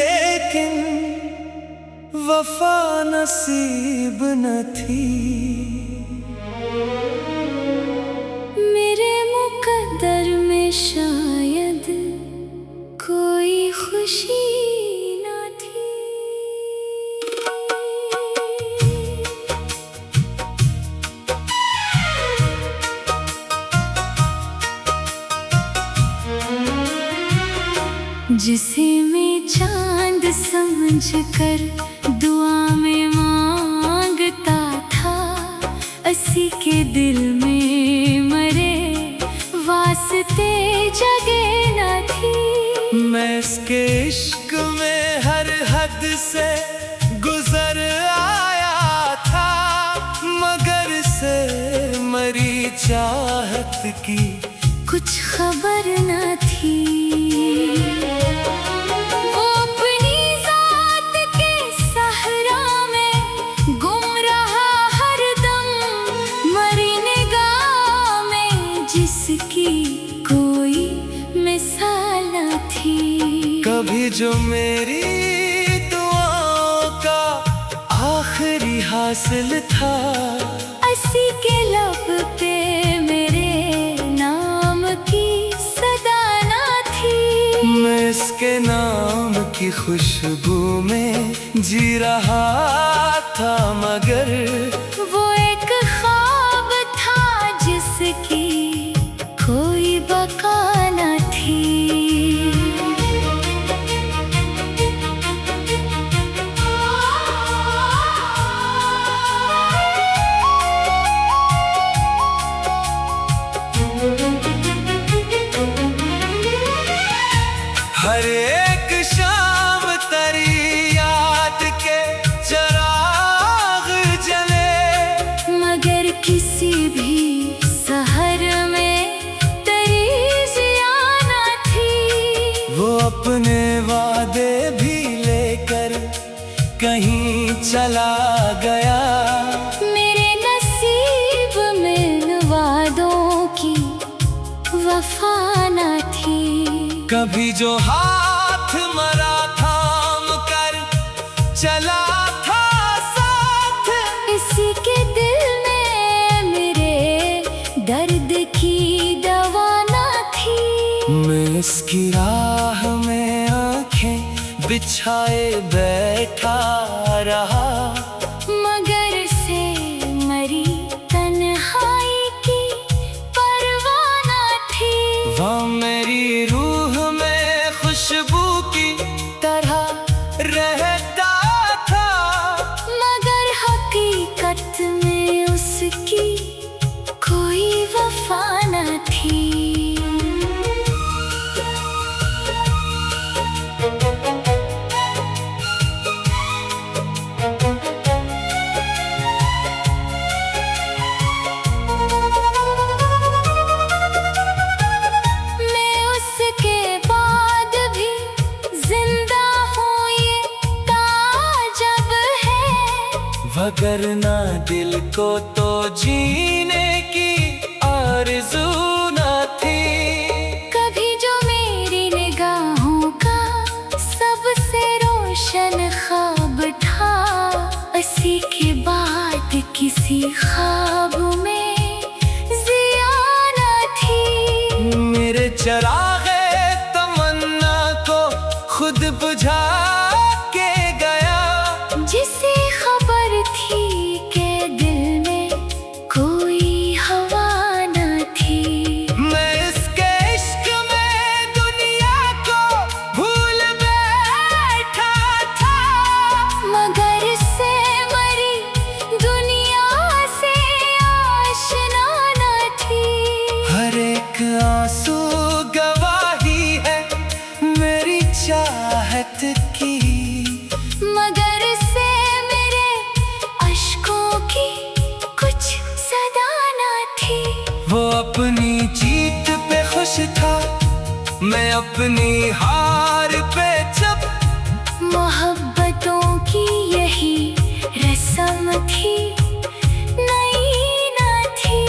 लेकिन वफा नसीब न थी। मेरे मुकद्दर में शायद कोई खुशी न थी। जिसे मैं चांद समझकर दुआ में मांगता था, असी के दिल में मरे वास्ते जगह न थी। मैं इसके इश्क में हर हद से गुजर आया था, मगर से मरी चाहत की कुछ खबर न थी। वो अपनी जात के सहरा में गुम रहा हरदम, मरी निगाह में जिसकी कोई मिसाल न थी। कभी जो मेरी दुआओं का आखिरी हासिल था, असी के लब पे मेरे नाम की सदा न थी। मैं इसके नाम की खुशबू में जी रहा था, मगर वो एक ख्वाब था जिसकी कोई बका न थी। हर एक शाम तेरी याद के चिराग जले, मगर किसी भी सहर में तेरी जिया न थी। वो अपने वादे भी लेकर कहीं चला गया। मेरे नसीब में इन वादों की वफा न थी। कभी जो हाथ मरा थाम कर चला था साथ, इसी के दिल में मेरे दर्द की दवा न थी। मैं इसकी राह में आंखें बिछाए बैठा रहा, मगर से मरी तन्हाई की परवाह न थी। वह मेरी रूह में खुशबू की तरह रहता था, मगर हकीकत में उसकी कोई वफा न थी। मैं उसके बाद भी जिंदा हूँ, ये ताज्जुब है। वगरना दिल को तो जीने की आरज़ू न थी। कभी जो मेरी निगाहों का सबसे रोशन ख्वाब था, असी के बाद किसी ख्वाब में जिया न थी। मेरे चरागे तमन्ना को खुद बुझा के गया, जिसे खबर थी के दिल में कोई हवा न थी। मैं इसके इश्क में दुनिया को भूल बैठा था, मगर से मरी दुनिया से आशना न थी। हर एक आंसू गवाही है मेरी चाहत की, मगर से मेरे अश्कों की कुछ सदा न थी। वो अपनी जीत पे खुश था, मैं अपनी हार पे चुप। मोहब्बतों की यही रस्म थी, नई न थी।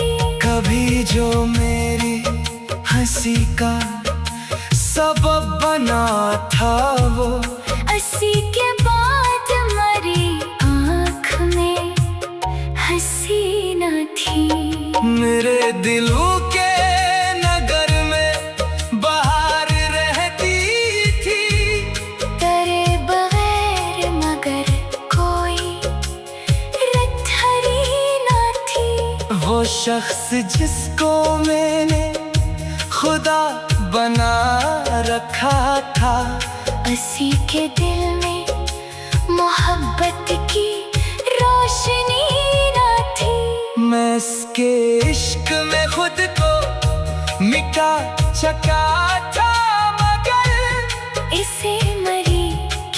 कभी जो मेरी हंसी का सबब बना था, वो हंसी के बाद मरी आँख में हंसी न थी। मेरे दिलों के नगर में बाहर रहती थी, तेरे बगैर मगर कोई रथरी न थी। वो शख्स जिसको मैंने खुदा बना रखा था, उसी के दिल में मोहब्बत की रोशनी न थी। मैं इसके इश्क में खुद को मिटा चुका था, मगर इसे मरी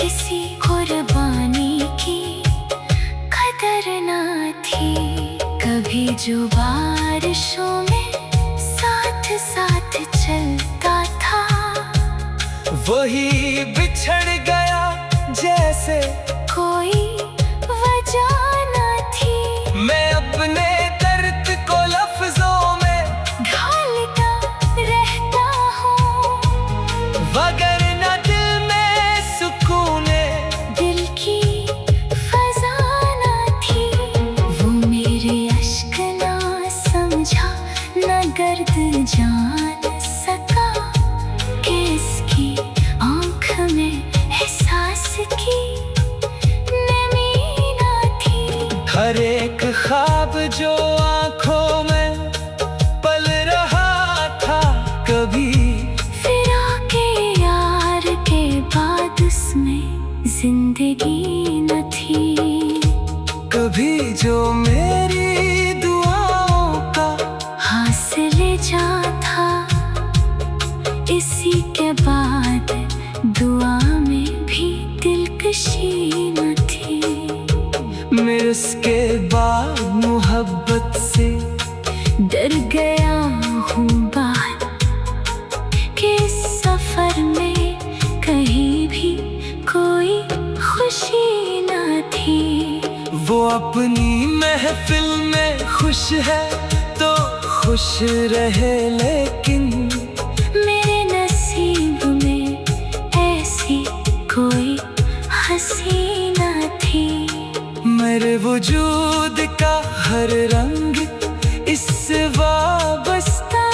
किसी कुर्बानी की कदर न थी। कभी जो बारिशों में साथ साथ चलता था, वही बिछड़ गया जैसे कोई वजह न थी। मैं अपने दर्द को लफ्जों में ढालता रहता हूँ, वगरना दिल में सुकून दिल की फजा न थी। वो मेरे अश्क ना समझा, न गर्द जान सका कि इसकी आँख में एहसास की नमी न थी। हर एक ख्वाब जो आंखों में पल रहा था, कभी फिरा के यार के बाद उसमें जिंदगी न थी। कभी जो मेरी दुआओं का हासिल जा था, इसी के बाद दुआ में भी दिलकशी न थी। मैं इसके बाद मोहब्बत से डर गया हूँ बात कि इस सफर में कहीं भी कोई खुशी न थी। वो अपनी महफिल में खुश है तो खुश रहे, लेकिन मेरे नसीब में ऐसी कोई हंसी न थी। मेरे वजूद का हर रंग इससे वाबस्ता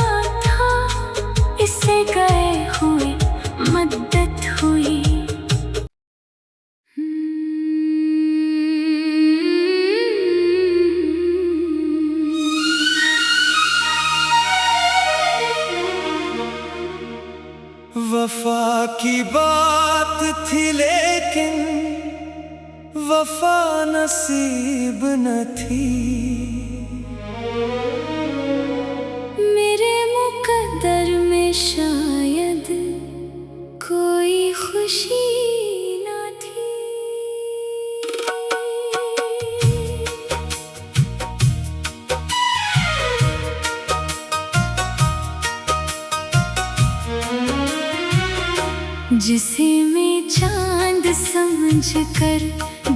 था, इससे गए हुए मद्दत हुई। वफा की बात थी लेकिन वफा नसीब न थी। मेरे मुकद्दर में शायद कोई खुशी न थी। जिसे मैं चांद समझकर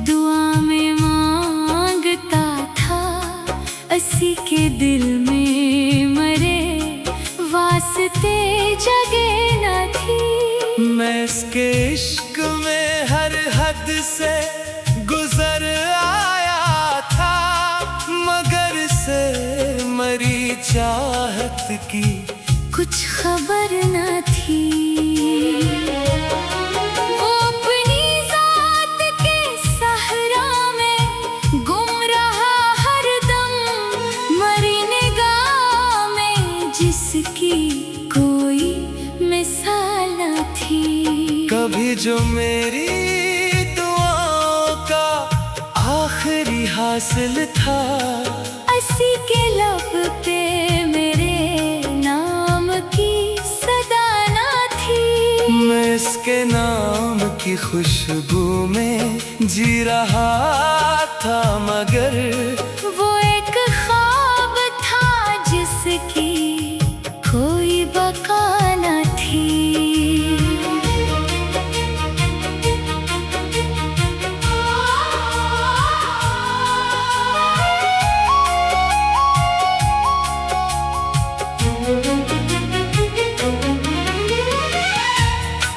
दुआ में मांगता था, उसी के दिल में मरे वास्ते जगह न थी। मैं इसके इश्क में हर हद से गुजर आया था, मगर से मरी चाहत की कुछ खबर न थी। वो अपनी जात के सहरा में गुम रहा हरदम, मरी निगाह में जिसकी कोई मिसाल न थी। कभी जो मेरी दुआओं का आखिरी हासिल था, अस्सी के लब पे मेरे नाम की सदा न थी। मैं इसके नाम की खुशबू में जी रहा था, मगर वो एक ख्वाब था जिसकी कोई बका न थी।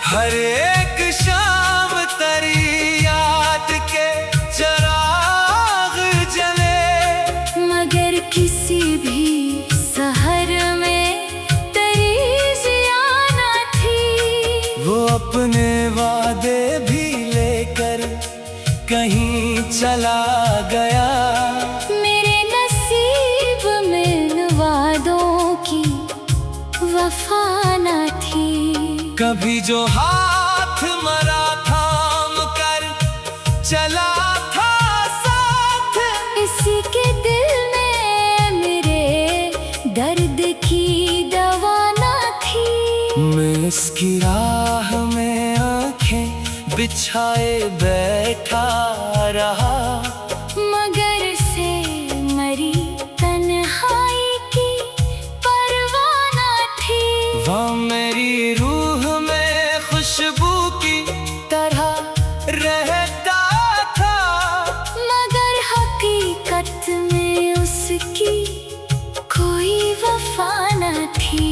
हर एक शाम तेरी चला गया। मेरे नसीब में वादों की वफा न थी। कभी जो हाथ मरा थाम कर चला था साथ, इसी के दिल में मेरे दर्द की दवा न थी। मैं इसकी राह में आंखें बिछाए बैठा रहा, मगर से मरी तन्हाई की परवाह न थी। वह मेरी रूह में खुशबू की तरह रहता था, मगर हकीकत में उसकी कोई वफा न थी।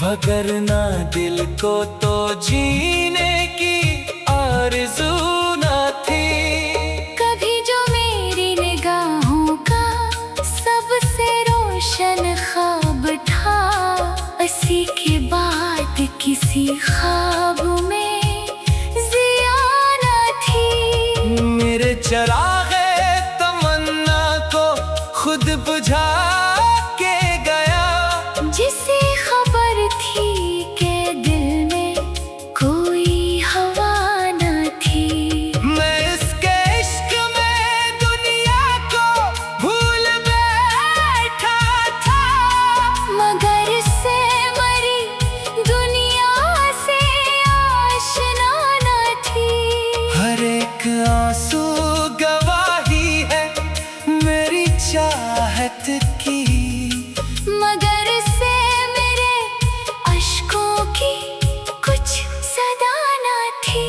वगरना दिल को तो जीने की आरज़ू न थी। कभी जो मेरी निगाहों का सबसे रोशन ख्वाब था, इसी के बाद किसी ख्वाब में ज़िया न थी। मेरे चरागे तमन्ना को खुद बुझा के गया, जिसे खबर थी के दिल में कोई हवा न थी। मैं इसके इश्क में दुनिया को भूल बैठा था, मगर से मरी दुनिया से आशना न थी। हर एक आंसू गवाही है मेरी चाहत की, मगर से मेरे अश्कों की कुछ सदा न थी।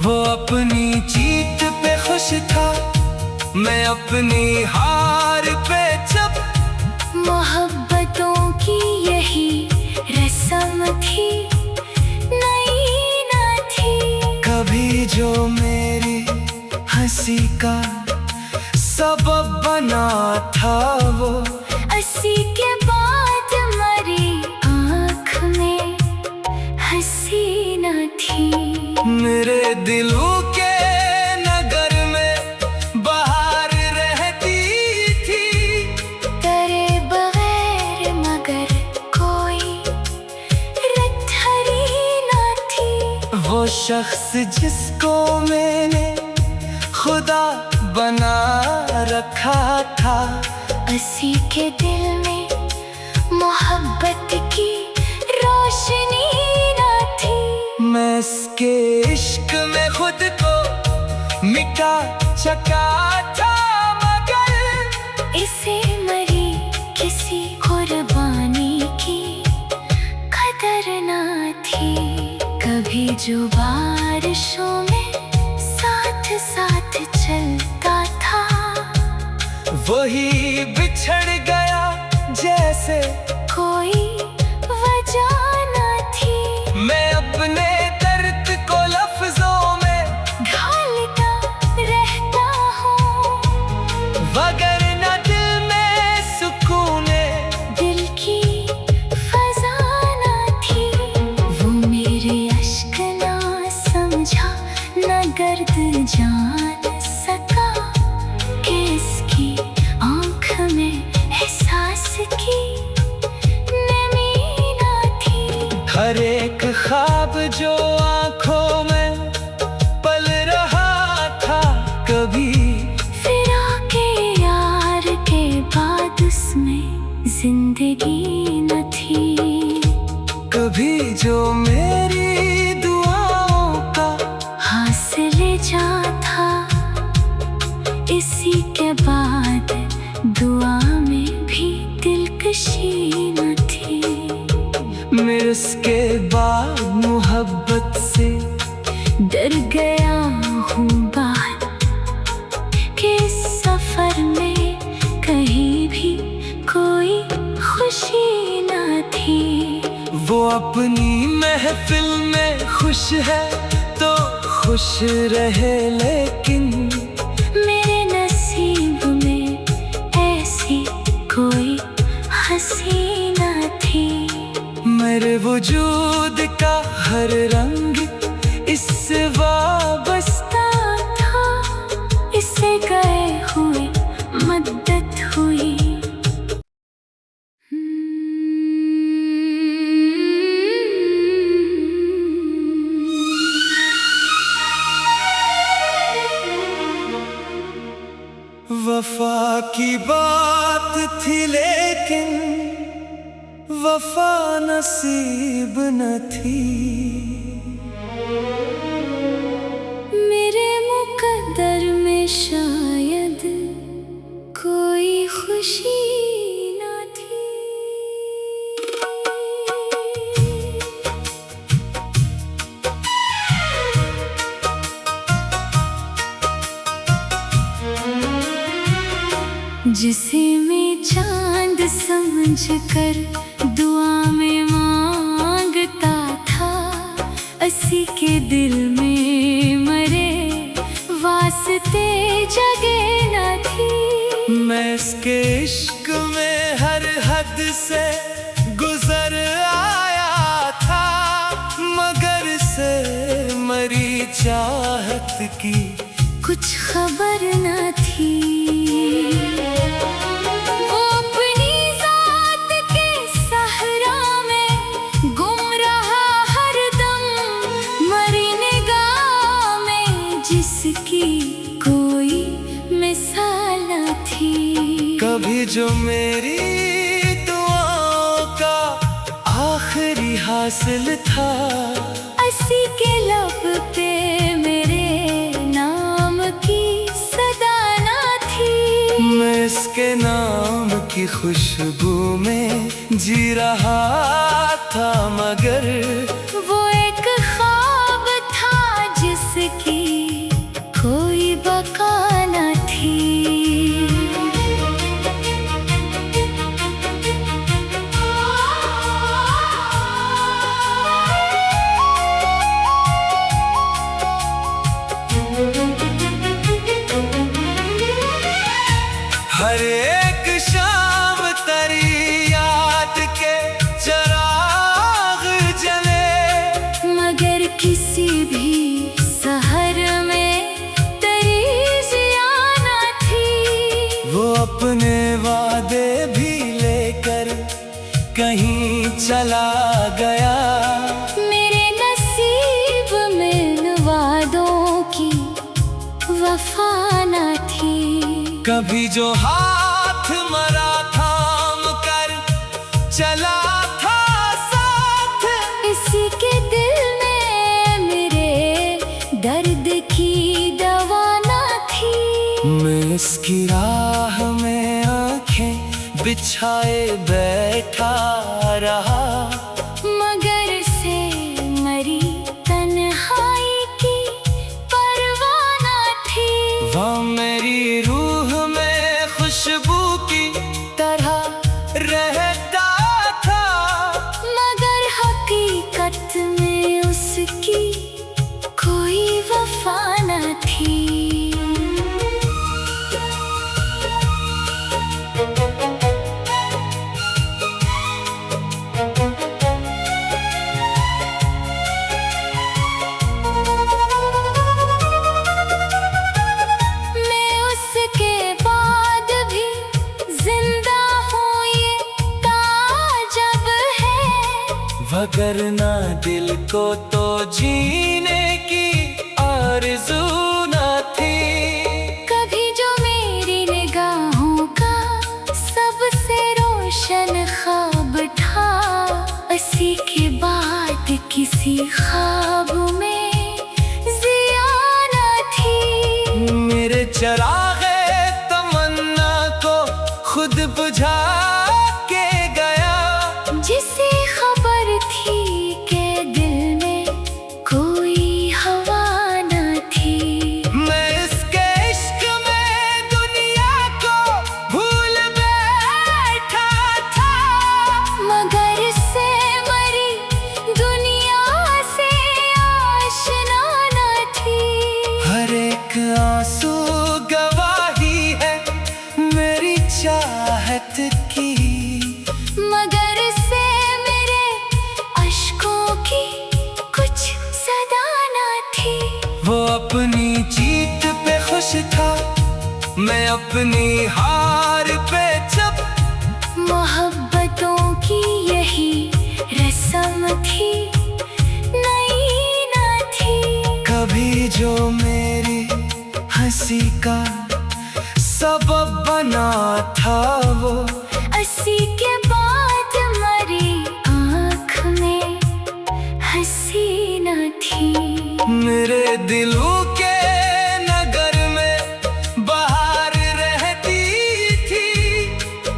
वो अपनी जीत पे खुश था, मैं अपनी हार पे चुप। मोहब्बतों की यही रस्म थी, नई न थी। कभी जो मेरी हंसी का सबब बना था, वो इसी के बाद मरी आँख में हंसी न थी। मेरे दिलों के नगर में बहार रहती थी, तेरे बगैर मगर कोई रत्थरी न थी। वो शख्स जिसको मैंने खुदा बना रखा था, इसी के दिल में मोहब्बत की रोशनी न थी। मैं इसके इश्क में खुद को मिटा चुका था, मगर इसे मरी किसी कुर्बानी की कदर न थी। कभी जो बारिशों में साथ साथ चलता था, वही बिछड़ गया जैसे कोई वजह न थी। मैं अपने दर्द को लफ्जों में ढालता रहता हूँ, वगरना दिल में सुकूने दिल की फजा न थी। वो मेरे अश्क ना समझा, न गर्द जान सका कि इसकी आँख में एहसास की नमी न थी। हर एक ख्वाब जो आंखों में पल रहा था, कभी फिराके यार के बाद उसमें जिंदगी न थी। कभी जो मेरी दुआओं का हासिल जा था, इसी के बाद दुआ में भी दिलकशी न थी। मैं उसके बाद मोहब्बत से डर गया हूँ बात कि इस सफर में कहीं भी कोई खुशी न थी। वो अपनी महफिल में खुश है तो खुश रहे, लेकिन मेरे नसीब में ऐसी कोई हंसी न थी। मेरे वजूद का हर रंग इससे वाबस्ता था, इससे गए हुए मदद हुई। वफा की बात थी लेकिन वफा नसीब न थी। मेरे मुकद्दर में शायद कोई खुशी न थी। जिसे मैं चांद समझकर दुआ में मांगता था, असी के दिल में मरे वास्ते जगह न थी। मैं इसके इश्क में हर हद से गुजर आया था, मगर से मरी चाहत की कुछ खबर न थी। वो अपनी जात के सहरा में गुम रहा हरदम, मरी निगाह में जिसकी कोई मिसाल न थी। कभी जो मेरी दुआओं का आखिरी हासिल था, असी के लब पे मेरे नाम की सदा न थी। मैं इसके नाम की खुशबू में जी रहा था, मगर वो एक ख्वाब था जिसकी कोई बका न थी। हर एक शाम तेरी याद के चिराग जले, मगर किसी भी शहर में तेरी जिया न थी। वो अपने वादे भी लेकर कहीं चला गया। मेरे नसीब में इन वादों की वफा न थी। कभी जो हाथ मरा थाम कर चला था साथ, इसी के दिल में मेरे दर्द की दवा न थी। मैं इसकी राह में आंखें बिछाए बैठा रहा, मगर से मरी तन्हाई की परवाह न थी। वहाँ मेरी रूह में खुशबू की तरह रहता था, मगर हकीकत में उसकी कोई वफा न थी। मैं उसके बाद भी जिंदा हूँ, ये ताज्जुब है। वगरना दिल को तो जीने की आरज़ू न थी। कभी जो मेरी निगाहों का सबसे रोशन ख्वाब था, असी के बाद किसी ख्वाब में जिया न थी। मेरे चरागे तमन्ना को खुद बुझा के गया, जिसे खबर थी कि दिल में कोई हवा न थी। मैं इसके इश्क में दुनिया को भूल बैठा था, मैं अपनी हार पे चुप। मोहब्बतों की यही रस्म थी, नई ना थी। कभी जो मेरी हंसी का सबब बना था वो 80 के बाद मरी आँख में हंसी न थी। मेरे दिलों के नगर में बहार रहती थी,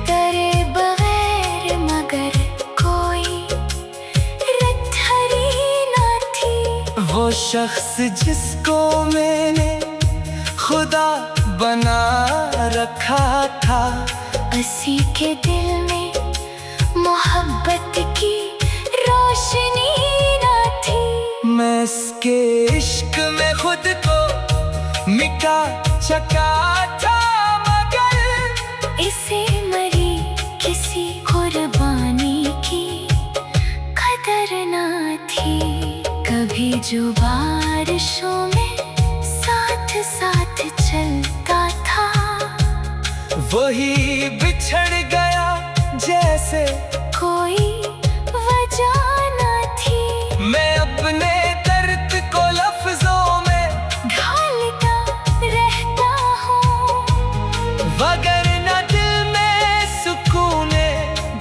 तेरे बगैर मगर कोई रत्थरी न थी। वो शख्स जिसको मैंने खुदा बना रखा था। 80 के दिल में मोहब्बत की रोशनी न थी। मैं इसके इश्क में खुद को मिटा चुका था, मगर इसे मरी किसी कुर्बानी की कदर न थी। कभी जो बारिशों में साथ साथ चलता था, वही बिछड़ गया जैसे कोई वजह न थी। मैं अपने दर्द को लफ्जों में ढालता रहता हूँ, वगरना दिल में सुकूने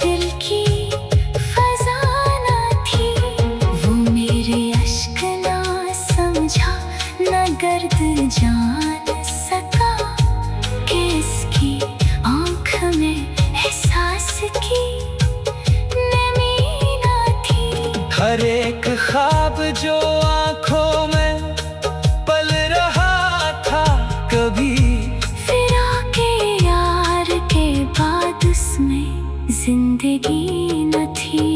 दिल की फजा न थी। वो मेरे अश्क ना समझा, न गर्द जान सका कि इसकी आँख में एहसास की नमी न थी। हर एक ख्वाब जो आंखों में पल रहा था, कभी फिरा के यार के बाद उसमें जिंदगी न थी।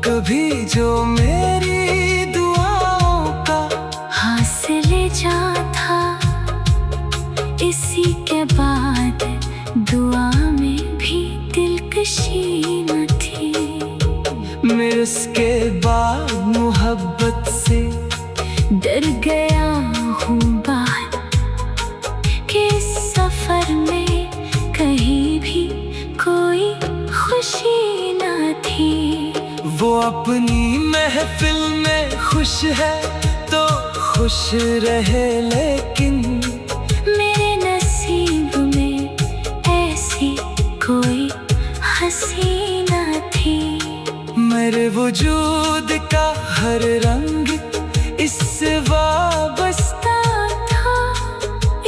कभी जो मेरी दुआओं का हासिल जा था, इसी के बाद दुआ में भी दिलकशी न थी। मैं उसके बाद मोहब्बत से डर गया हूँ बात कि इस सफर में कहीं भी कोई खुशी न थी। वो अपनी महफिल में खुश है तो खुश रहे, लेकिन मेरे नसीब में ऐसी कोई हंसी न थी। मेरे वजूद का हर रंग इससे वाबस्ता था,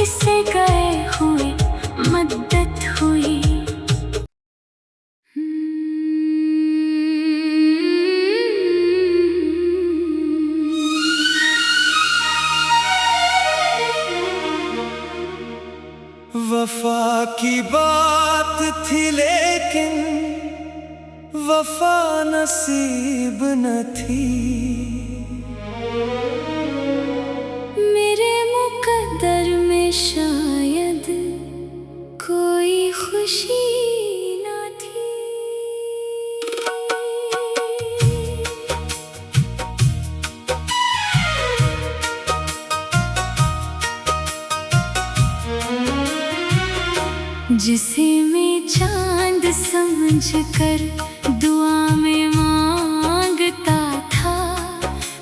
इससे गए हुए मद्दत हुई। वफा की बात थी लेकिन वफा नसीब न थी। मेरे मुकद्दर में शायद कोई खुशी न थी। जिसे मैं चांद समझकर दुआ में मांगता था,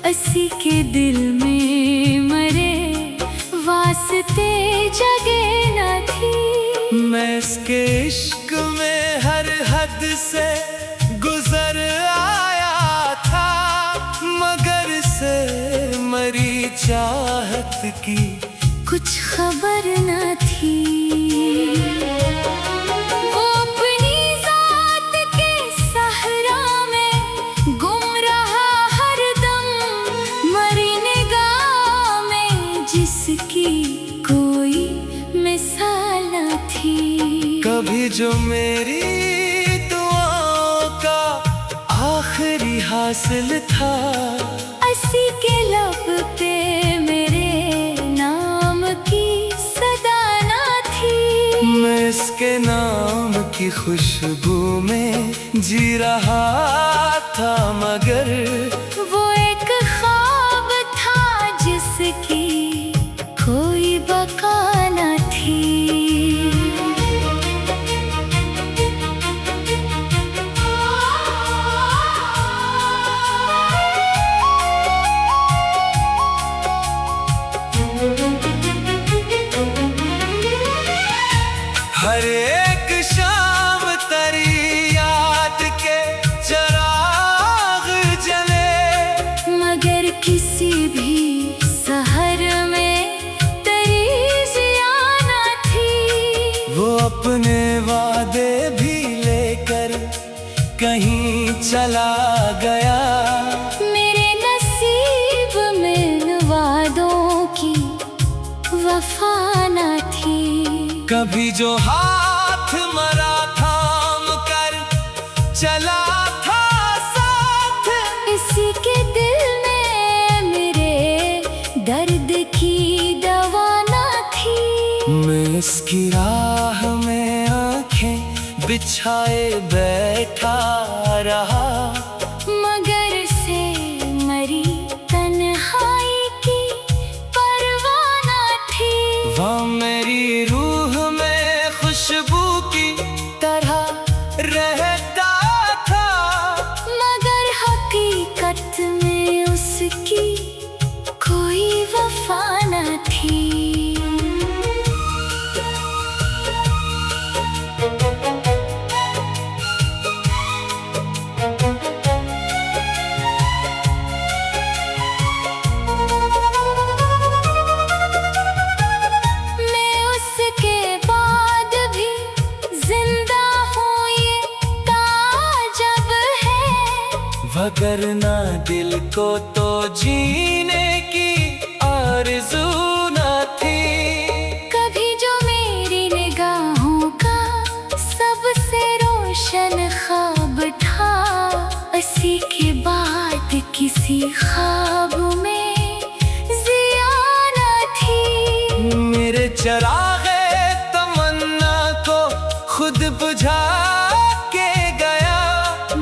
80 के दिल में मरे वास्ते जगह न थी। मैं इसके इश्क में हर हद से गुजर आया था, मगर से मरी चाहत की कुछ खबर न थी। वो अपनी जात के सहरा में गुम रहा हर दम, मरी निगाह में जिसकी कोई मिसाल न थी। कभी जो मेरी दुआओं का आखिरी हासिल था, 80 के लब पे मेरे नाम की सदा न थी। मैं इसके नाम की खुशबू में जी रहा था, मगर वो एक ख्वाब था जिसकी कोई बका न थी। कहीं चला गया। मेरे नसीब में इन वादों की वफा न थी। कभी जो हाथ मरा थाम कर चला था साथ, इसी के दिल में मेरे दर्द की दवा न थी। मैं इसकी राह में आंखें बिछाए बैठा रहा, मगर से मरी तन्हाई की परवाह न थी। वह मेरी रूह में खुशबू की तरह रहता था, मगर हकीकत में उसकी कोई वफा न थी। वगरना दिल को तो जीने की आरज़ू न थी। कभी जो मेरी निगाहों का सबसे रोशन ख्वाब था, इसी के बाद किसी ख्वाब में ज़िया न थी। मेरे चरागे तमन्ना को खुद बुझा के गया,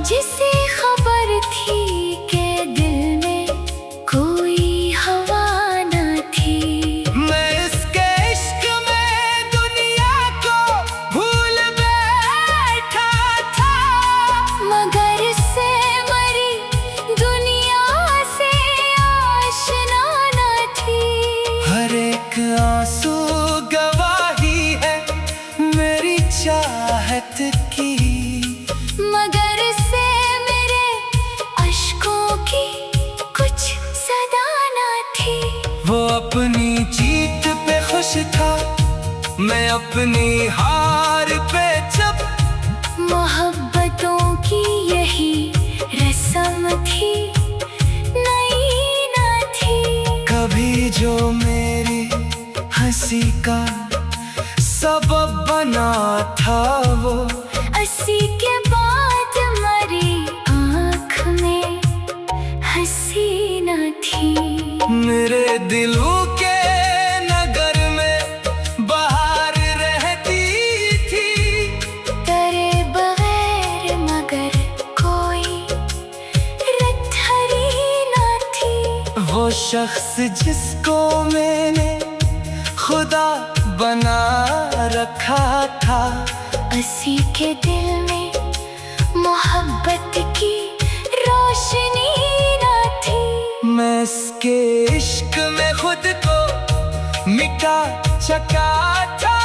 जिसे खबर थी के दिल में कोई हवा न थी। मैं इसके इश्क में दुनिया को भूल बैठा था, मगर से मरी दुनिया से आशना न थी। हर एक आंसू गवाही है मेरी चाहत की, मगर से मेरे अश्कों की कुछ सदा न थी। वो अपनी जीत पे खुश था, मैं अपनी हार पे चुप। मोहब्बतों की यही रस्म थी, नई न थी। कभी जो मेरी हंसी का सबब बना था, वो अस्सी के बाद मरी आँख में हंसी न थी। मेरे दिलों के नगर में बहार रहती थी, तेरे बगैर मगर कोई रत्थरी न थी। वो शख्स जिसको मैंने खुदा बना रखा था, अस्सी के दिल में मोहब्बत की रोशनी न थी। मैं इसके इश्क में खुद को मिटा चुका था,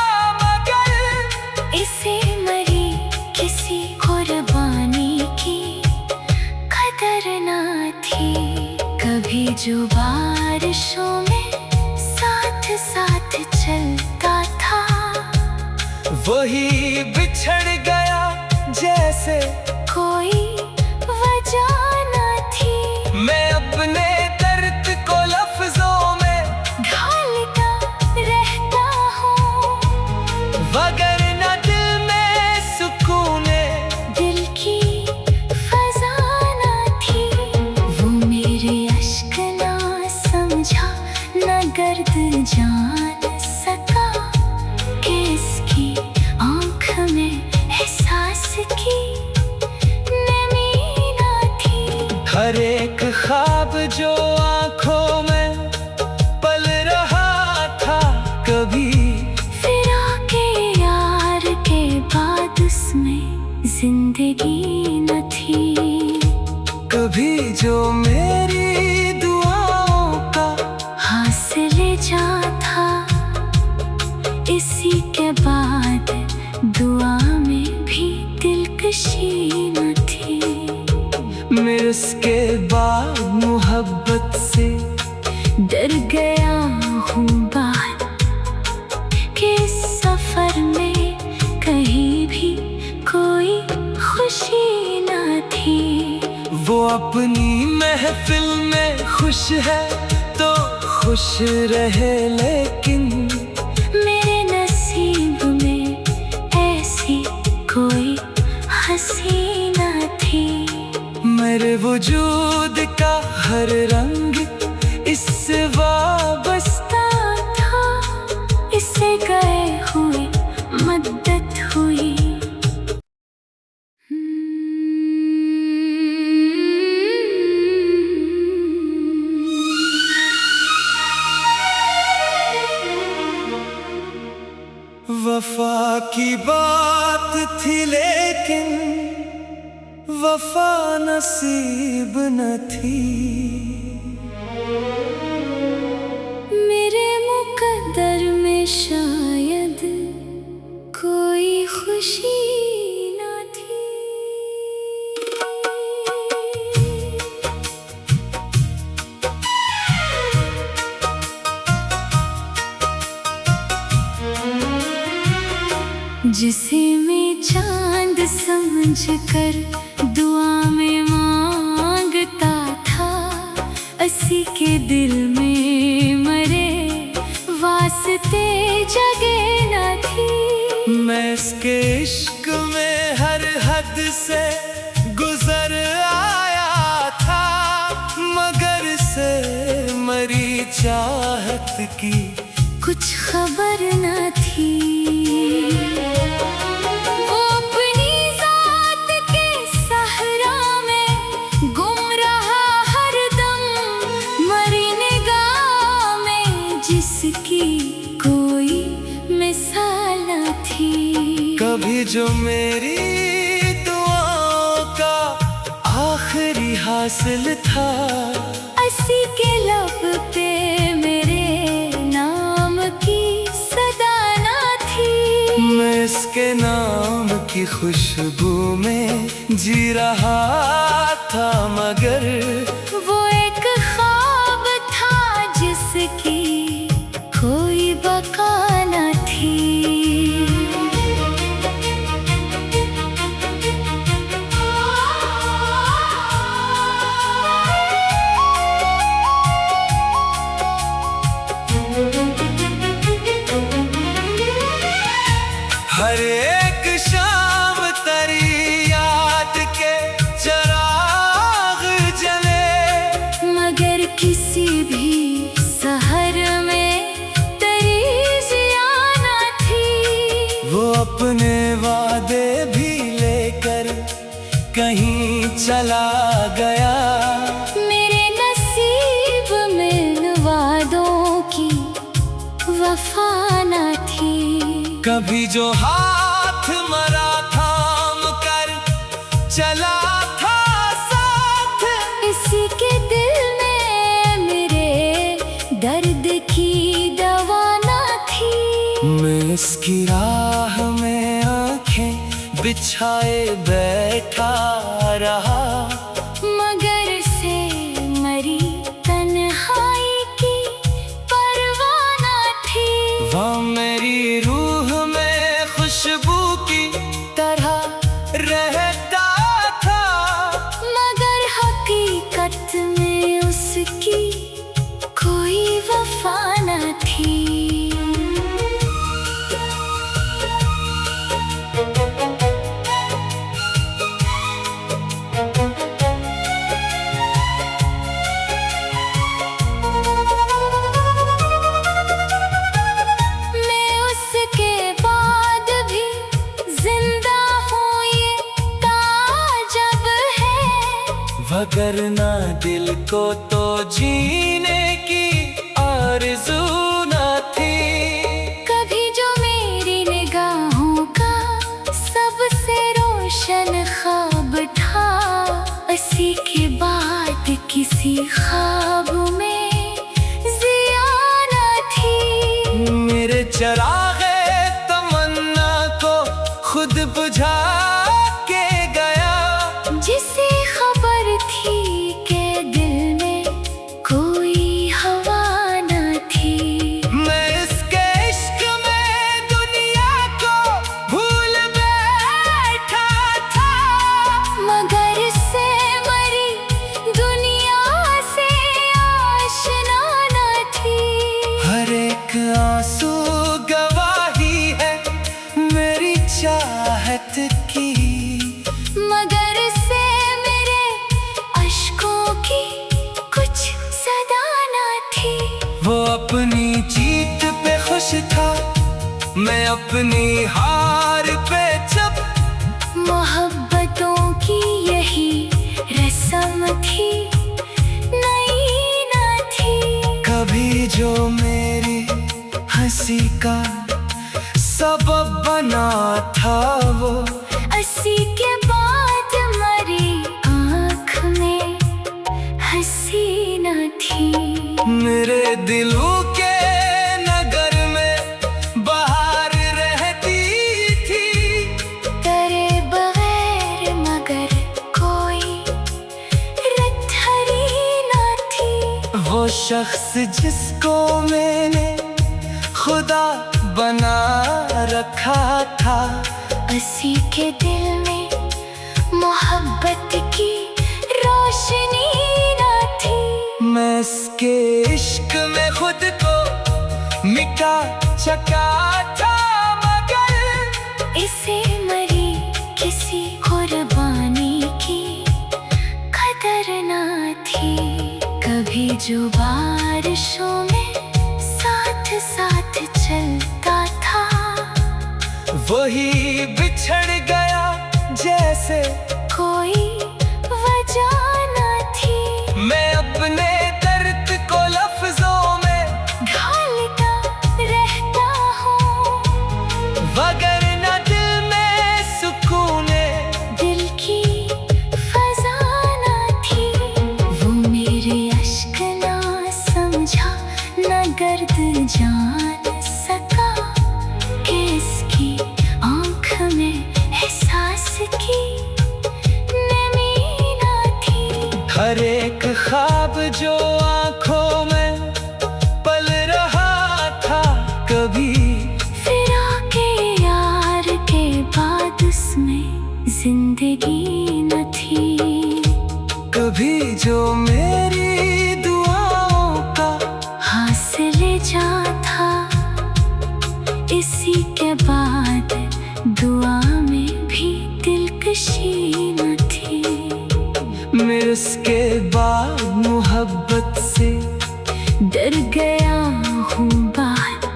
मगर इसे मरी किसी कुर्बानी की कदर न थी। कभी जो बारिशों में साथ साथ चलता था, वही बिछड़ गया जैसे कोई वजह न थी। मैं अपने दर्द को लफ्जों में ढालता रहता हूँ, वगरना दिल में सुकूने दिल की फजा न थी। वो मेरे अश्क ना समझा, न गर्द जान सका, कि इसकी आँख में एहसास की नमी न थी। हर एक ख्वाब जो आंखों में पल रहा था, कभी फिरा के यार के बाद उसमें जिंदगी न थी। कभी जो मेरी दुआओं का हासिल जा था, इसी के बाद दुआ में भी दिलकशी न थी। मैं उसके बाद मोहब्बत से डर गया हूँ बात, कि इस सफर में कहीं भी कोई खुश खुशी न थी। वो अपनी महफिल में खुश है तो खुश रहे, लेकिन मेरे नसीब में ऐसी कोई हंसी न थी। मेरे वजूद का हर रंग इससे वाबस्ता था, इससे गए हुए मदद हुई। वफा की बात थी लेकिन वफा नसीब न थी। मेरे मुकद्दर में शायद कोई खुशी न थी। जिसे मैं चांद समझकर दुआ में मांगता था, असी के दिल में मरे वास्ते जगह न थी। मैं इसके इश्क में हर हद से गुजर आया था, मगर से मरी चाहत की कुछ खबर न थी। वो अपनी जात के सहरा में गुम रहा हरदम, मरी निगाह में जिसकी कोई मिसाल न थी। कभी जो मेरी दुआओं का आखिरी हासिल था, असी के लब पे मेरे नाम की सदा न थी। मैं इसके नाम की खुशबू में जी रहा था, मगर वो एक ख्वाब था जिसकी कोई बका न थी। हर एक शाम तेरी याद के चिराग जले, मगर किसी भी शहर में तेरी जिया न थी। वो अपने वादे भी लेकर कहीं चला गया। मेरे नसीब में इन वादों की वफा न थी। कभी जो हाथ मरा थाम कर चला था साथ, इसी के दिल में मेरे दर्द की दवा न थी। मैं इसकी राह में आंखें बिछाए बैठा रहा, मगर से मरी तन्हाई की परवाह न थी। वह मेरी रूह में खुशबू की तरह रहता था, मगर हकीकत में उसकी कोई वफा न थी। मैं उसके बाद भी जिंदा हूँ, ये ताजब है। वगरना दिल को तो जीने की आरज़ू न थी। कभी जो मेरी निगाहों का सबसे रोशन ख्वाब था, असी के बाद किसी ख्वाब में जिया न थी। मेरे चरागे तमन्ना को खुद बुझा के गया, जिसे खबर थी के दिल में कोई हवा न थी। मैं इसके इश्क में दुनिया को भूल बैठा था, अपनी हार पे जब मोहब्बतों की यही रस्म थी, नई ना थी। कभी जो मेरी हंसी का सबब बना था वो 80 के बाद मरी आँख में हंसी न थी। मेरे दिलों के नगर में बाहर रहती थी, तेरे बगैर मगर कोई रथरी न थी। वो शख्स जिसको मैंने खुदा बना रखा था। 80 के दिल में मोहब्बत की रोशनी न थी। मैं इसके इश्क में खुद को मिटा चुका था, मगर इसे मरी किसी कुर्बानी की कदर न थी। कभी जो बारिशों में साथ साथ चलता था, वही बिछड़ गया जैसे कोई वजह न थी। मैं अपने दर्द को लफ्जों में ढालता रहता हूँ, वगरना दिल में सुकूने दिल की फजा न थी। वो मेरे अश्क ना समझा, न गर्द जान सका कि इसकी आँख में एहसास की नमी न थी। हर एक ख्वाब जो आंखों में पल रहा था, कभी फिरा के यार के बाद उसमें जिंदगी न थी। कभी जो मेरी दुआओं का हासिल जा था, इसी के बाद दुआ में भी दिलकशी न थी। मैं उसके बाद मोहब्बत से डर गया हूँ बात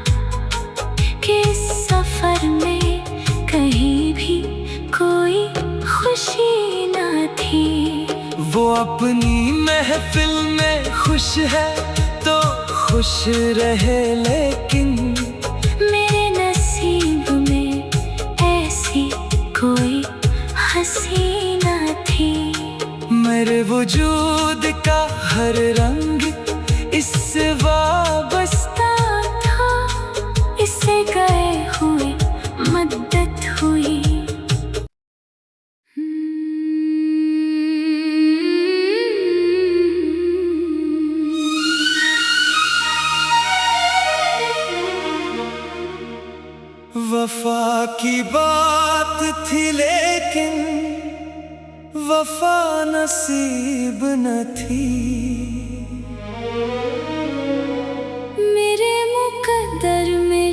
कि इस सफर में कहीं भी कोई खुशी न थी। वो अपनी महफिल में खुश है तो खुश रहे, लेकिन मेरे नसीब में ऐसी कोई हंसी न थी। मेरे वजूद का हर रंग इससे वाबस्ता था, इससे गए हुए मद्दत हुई। वफा की बात थी लेकिन वफा नसीब न थी। मेरे मुकद्दर में